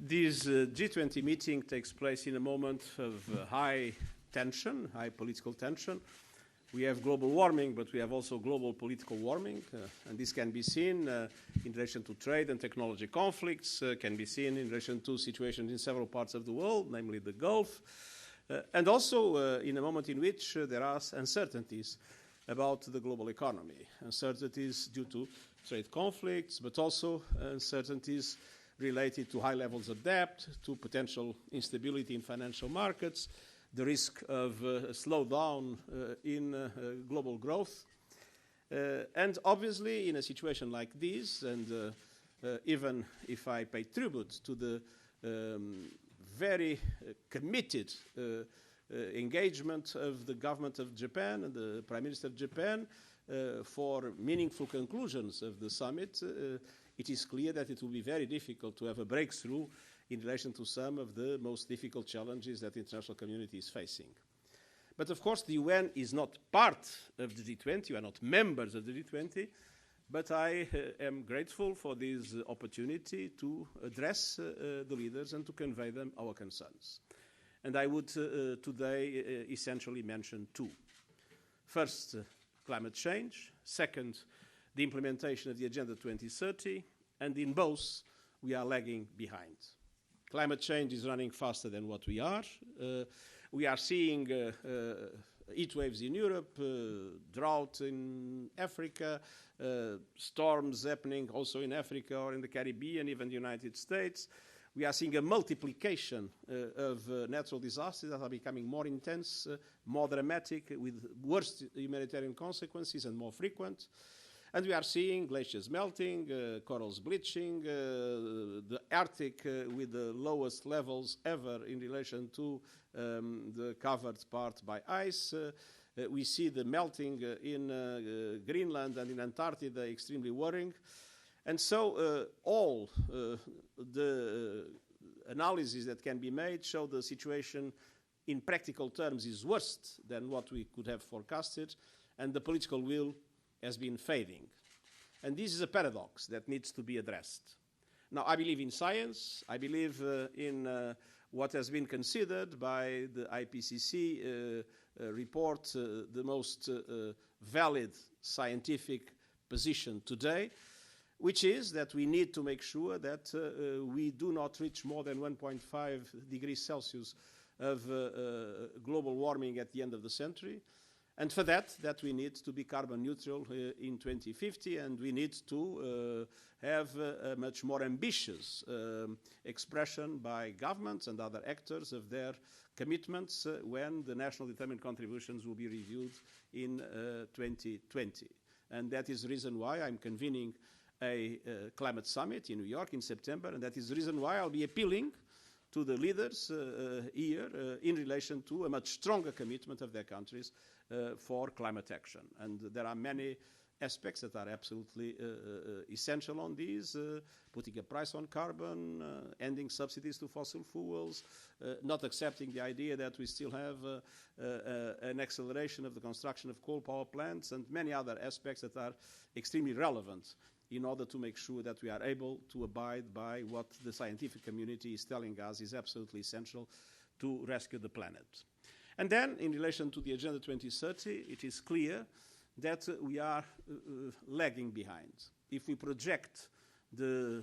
This G20 meeting takes place in a moment of high tension, high political tension. We have global warming, but we have also global political warming, and this can be seen in relation to trade and technology conflicts, can be seen in relation to situations in several parts of the world, namely the Gulf, and also in a moment in which there are uncertainties about the global economy, uncertainties due to trade conflicts, but also uncertainties related to high levels of debt, to potential instability in financial markets, the risk of a slowdown in global growth. And obviously, in a situation like this, and even if I pay tribute to the very committed engagement of the government of Japan and the Prime Minister of Japan for meaningful conclusions of the summit, it is clear that it will be very difficult to have a breakthrough in relation to some of the most difficult challenges that the international community is facing. But of course, the UN is not part of the G20, we are not members of the G20, but I am grateful for this opportunity to address the leaders and to convey them our concerns. And I would today essentially mention two. First, climate change. Second, the implementation of the Agenda 2030, and in both, we are lagging behind. Climate change is running faster than what we are. We are seeing heat waves in Europe, drought in Africa, storms happening also in Africa or in the Caribbean, even the United States. We are seeing a multiplication of natural disasters that are becoming more intense, more dramatic, with worse humanitarian consequences and more frequent. And we are seeing glaciers melting, corals bleaching, the Arctic with the lowest levels ever in relation to the covered part by ice. We see the melting in Greenland and in Antarctica extremely worrying. And so all the analyses that can be made show the situation in practical terms is worse than what we could have forecasted, and the political will has been fading. And this is a paradox that needs to be addressed. Now, I believe in science. I believe in what has been considered by the IPCC report the most valid scientific position today, which is that we need to make sure that we do not reach more than 1.5 degrees Celsius of global warming at the end of the century. And for that we need to be carbon neutral in 2050, and we need to have a much more ambitious expression by governments and other actors of their commitments when the national determined contributions will be reviewed in 2020. And that is the reason why I'm convening a climate summit in New York in September, and that is the reason why I'll be appealing to the leaders here in relation to a much stronger commitment of their countries for climate action. And there are many aspects that are absolutely essential on these, putting a price on carbon, ending subsidies to fossil fuels, not accepting the idea that we still have an acceleration of the construction of coal power plants, and many other aspects that are extremely relevant in order to make sure that we are able to abide by what the scientific community is telling us is absolutely essential to rescue the planet. And then, in relation to the Agenda 2030, it is clear that we are lagging behind. If we project the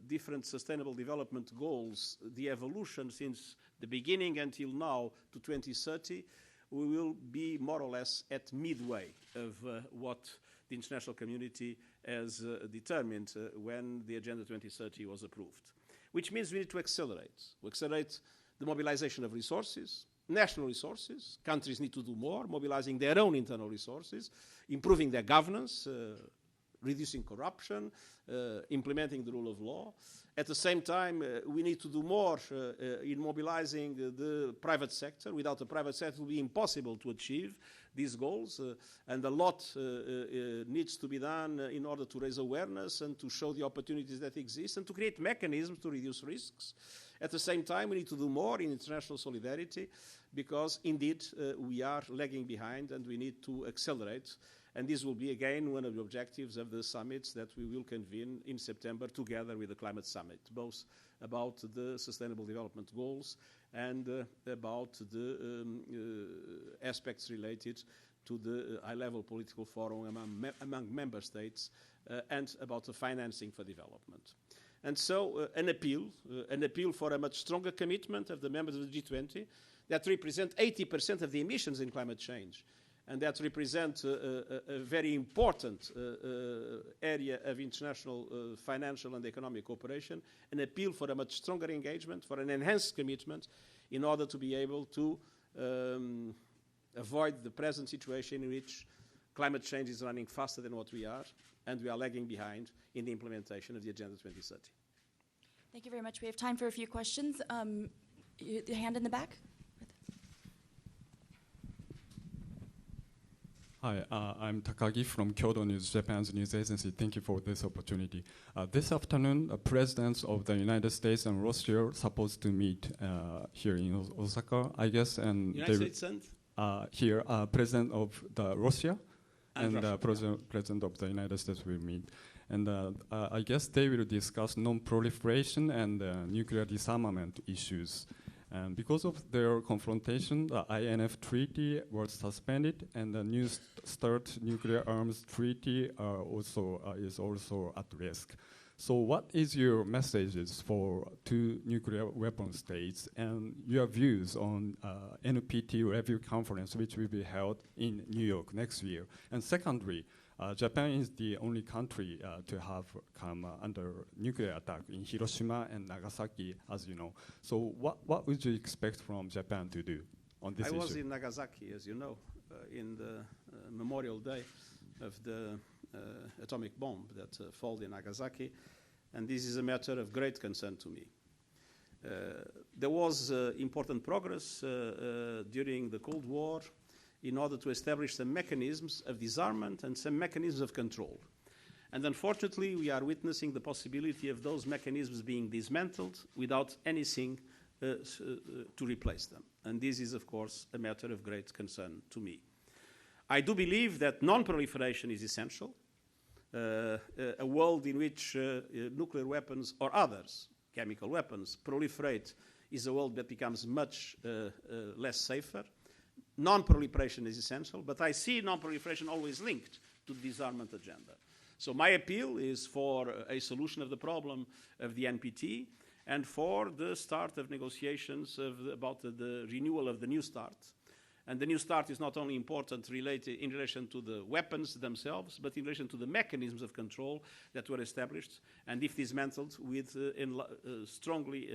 different sustainable development goals, the evolution since the beginning until now to 2030, we will be more or less at midway of what the international community has determined when the Agenda 2030 was approved, which means we need to accelerate. We accelerate the mobilization of resources, national resources. Countries need to do more, mobilizing their own internal resources, improving their governance, reducing corruption, implementing the rule of law. At the same time, we need to do more in mobilizing the private sector. Without the private sector, it will be impossible to achieve these goals, and a lot needs to be done in order to raise awareness and to show the opportunities that exist and to create mechanisms to reduce risks. At the same time, we need to do more in international solidarity because, indeed, we are lagging behind and we need to accelerate. And this will be, again, one of the objectives of the summits that we will convene in September together with the Climate Summit, both about the Sustainable Development Goals and about the aspects related to the high-level political forum among member states and about the financing for development. And so an appeal for a much stronger commitment of the members of the G20 that represent 80% of the emissions in climate change, and that represent a very important area of international financial and economic cooperation, an appeal for a much stronger engagement, for an enhanced commitment, in order to be able to avoid the present situation in which climate change is running faster than what we are, and we are lagging behind in the implementation of the Agenda 2030. Thank you very much. We have time for a few questions. The hand in the back. Hi, I'm Takagi from Kyodo News, Japan's news agency. Thank you for this opportunity. This afternoon, presidents of the United States and Russia are supposed to meet here in Osaka, I guess. And United States and? Here, President of Russia and Russia, President of the United States will meet. And I guess they will discuss non-proliferation and nuclear disarmament issues. And because of their confrontation, the INF Treaty was suspended, and the New START nuclear arms treaty is also at risk. So what is your messages for two nuclear weapon states and your views on NPT review conference, which will be held in New York next year? And secondly, Japan is the only country to have come under nuclear attack in Hiroshima and Nagasaki, as you know. So what would you expect from Japan to do on this issue? I was in Nagasaki, as you know, in the Memorial Day of the atomic bomb that fell in Nagasaki, and this is a matter of great concern to me. There was important progress during the Cold War in order to establish some mechanisms of disarmament and some mechanisms of control. And unfortunately, we are witnessing the possibility of those mechanisms being dismantled without anything to replace them. And this is, of course, a matter of great concern to me. I do believe that non-proliferation is essential. A world in which nuclear weapons or others, chemical weapons, proliferate is a world that becomes much less safer. Non-proliferation is essential, but I see non-proliferation always linked to the disarmament agenda. So my appeal is for a solution of the problem of the NPT and for the start of negotiations about the renewal of the New START. And the New START is not only important in relation to the weapons themselves, but in relation to the mechanisms of control that were established, and if dismantled, would strongly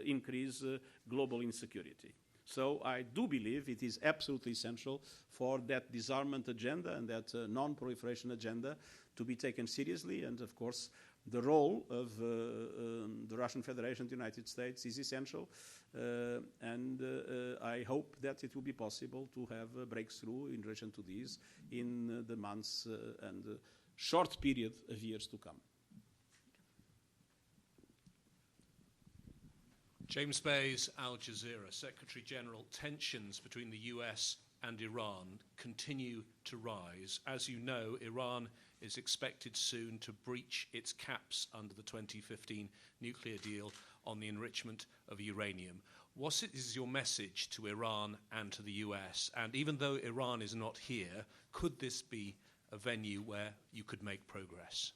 increase global insecurity. So I do believe it is absolutely essential for that disarmament agenda and that non-proliferation agenda to be taken seriously. And of course, the role of the Russian Federation and the United States is essential. And I hope that it will be possible to have a breakthrough in relation to this in the months and short period of years to come. James Bayes, Al Jazeera. Secretary General, tensions between the US and Iran continue to rise. As you know, Iran is expected soon to breach its caps under the 2015 nuclear deal on the enrichment of uranium. What is your message to Iran and to the US? And even though Iran is not here, could this be a venue where you could make progress?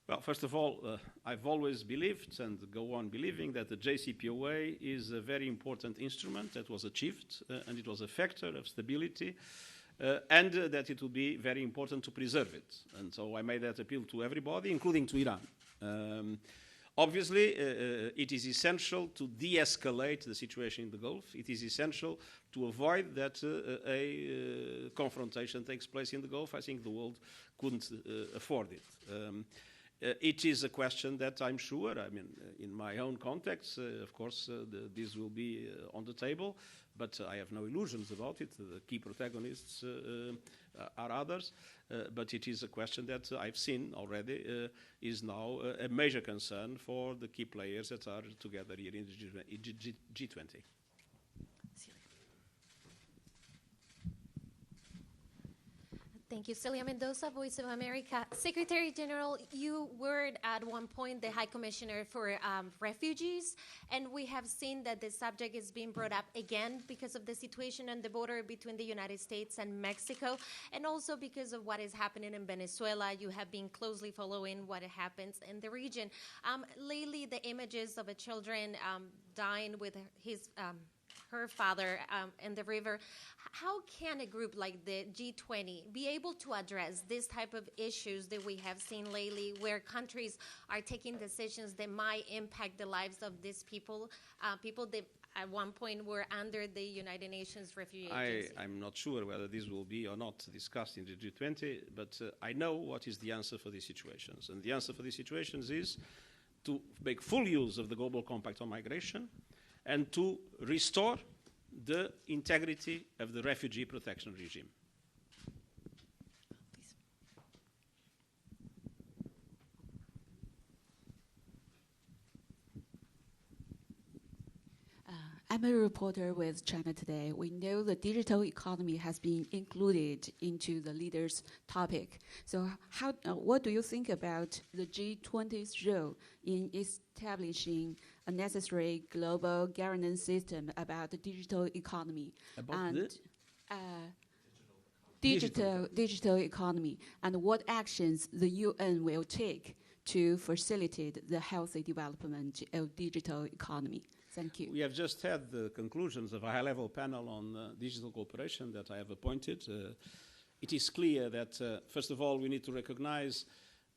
Well, first of all, I've always believed and go on believing that the JCPOA is a very important instrument that was achieved and it was a factor of stability and that it will be very important to preserve it. And so I made that appeal to everybody, including to Iran. Obviously, it is essential to de-escalate the situation in the Gulf. It is essential to avoid that a confrontation takes place in the Gulf. I think the world couldn't afford it. It is a question that I'm sure, I mean, in my own context, of course, this will be on the table, but I have no illusions about it. The key protagonists are others, but it is a question that I've seen already is now a major concern for the key players that are together here in the G20. Thank you. Celia Mendoza, Voice of America. Secretary General, you were at one point the High Commissioner for Refugees, and we have seen that the subject is being brought up again because of the situation on the border between the United States and Mexico, and also because of what is happening in Venezuela. You have been closely following what happens in the region. Lately, the images of a children dying with her father in the river. How can a group like the G20 be able to address this type of issues that we have seen lately, where countries are taking decisions that might impact the lives of these people, people that at one point were under the United Nations Refugee Agency? I'm not sure whether this will be or not discussed in the G20, but I know what is the answer for these situations. And the answer for these situations is to make full use of the Global Compact on Migration and to restore the integrity of the refugee protection regime. I'm a reporter with China Today. We know the digital economy has been included into the leaders' topic. So what do you think about the G20's role in establishing a necessary global governance system about the digital economy? About the digital economy, and what actions the UN will take to facilitate the healthy development of digital economy? Thank you. We have just had the conclusions of a high-level panel on digital cooperation that I have appointed. It is clear that, first of all, we need to recognize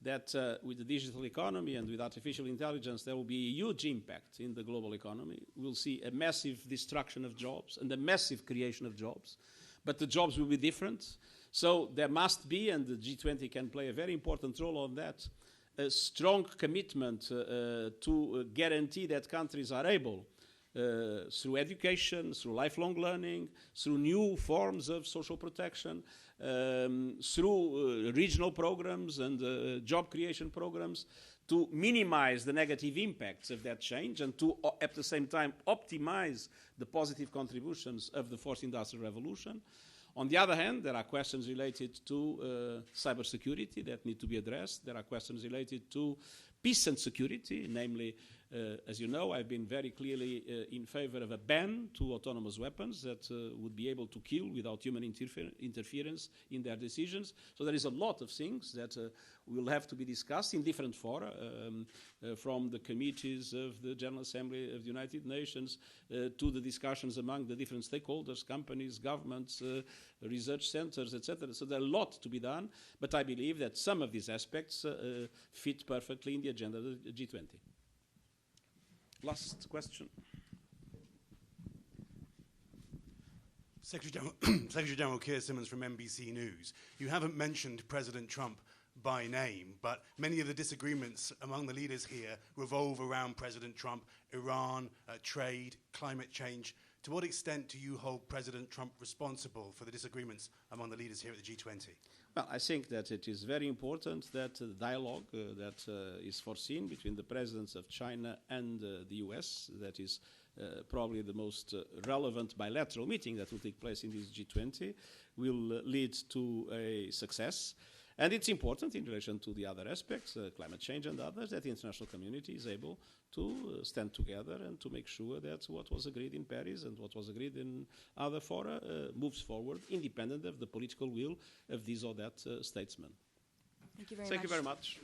that with the digital economy and with artificial intelligence, there will be a huge impact in the global economy. We'll see a massive destruction of jobs and a massive creation of jobs, but the jobs will be different. So there must be, and the G20 can play a very important role on that, a strong commitment to guarantee that countries are able, through education, through lifelong learning, through new forms of social protection, through regional programs and job creation programs, to minimize the negative impacts of that change and to, at the same time, optimize the positive contributions of the fourth industrial revolution. On the other hand, there are questions related to cybersecurity that need to be addressed. There are questions related to peace and security, namely, as you know, I've been very clearly in favor of a ban to autonomous weapons that would be able to kill without human interference in their decisions. So there is a lot of things that will have to be discussed in different fora, from the committees of the General Assembly of the United Nations to the discussions among the different stakeholders, companies, governments, research centers, etc. So there's a lot to be done, but I believe that some of these aspects fit perfectly in the agenda of the G20. Last question. Secretary General Keir Simmons from NBC News. You haven't mentioned President Trump by name, but many of the disagreements among the leaders here revolve around President Trump, Iran, trade, climate change. To what extent do you hold President Trump responsible for the disagreements among the leaders here at the G20? Well, I think that it is very important that the dialogue that is foreseen between the presidents of China and the US, that is probably the most relevant bilateral meeting that will take place in this G20, will lead to a success. And it's important in relation to the other aspects, climate change and others, that the international community is able to stand together and to make sure that what was agreed in Paris and what was agreed in other fora moves forward, independent of the political will of this or that statesman. Thank you very much. Thank you very much.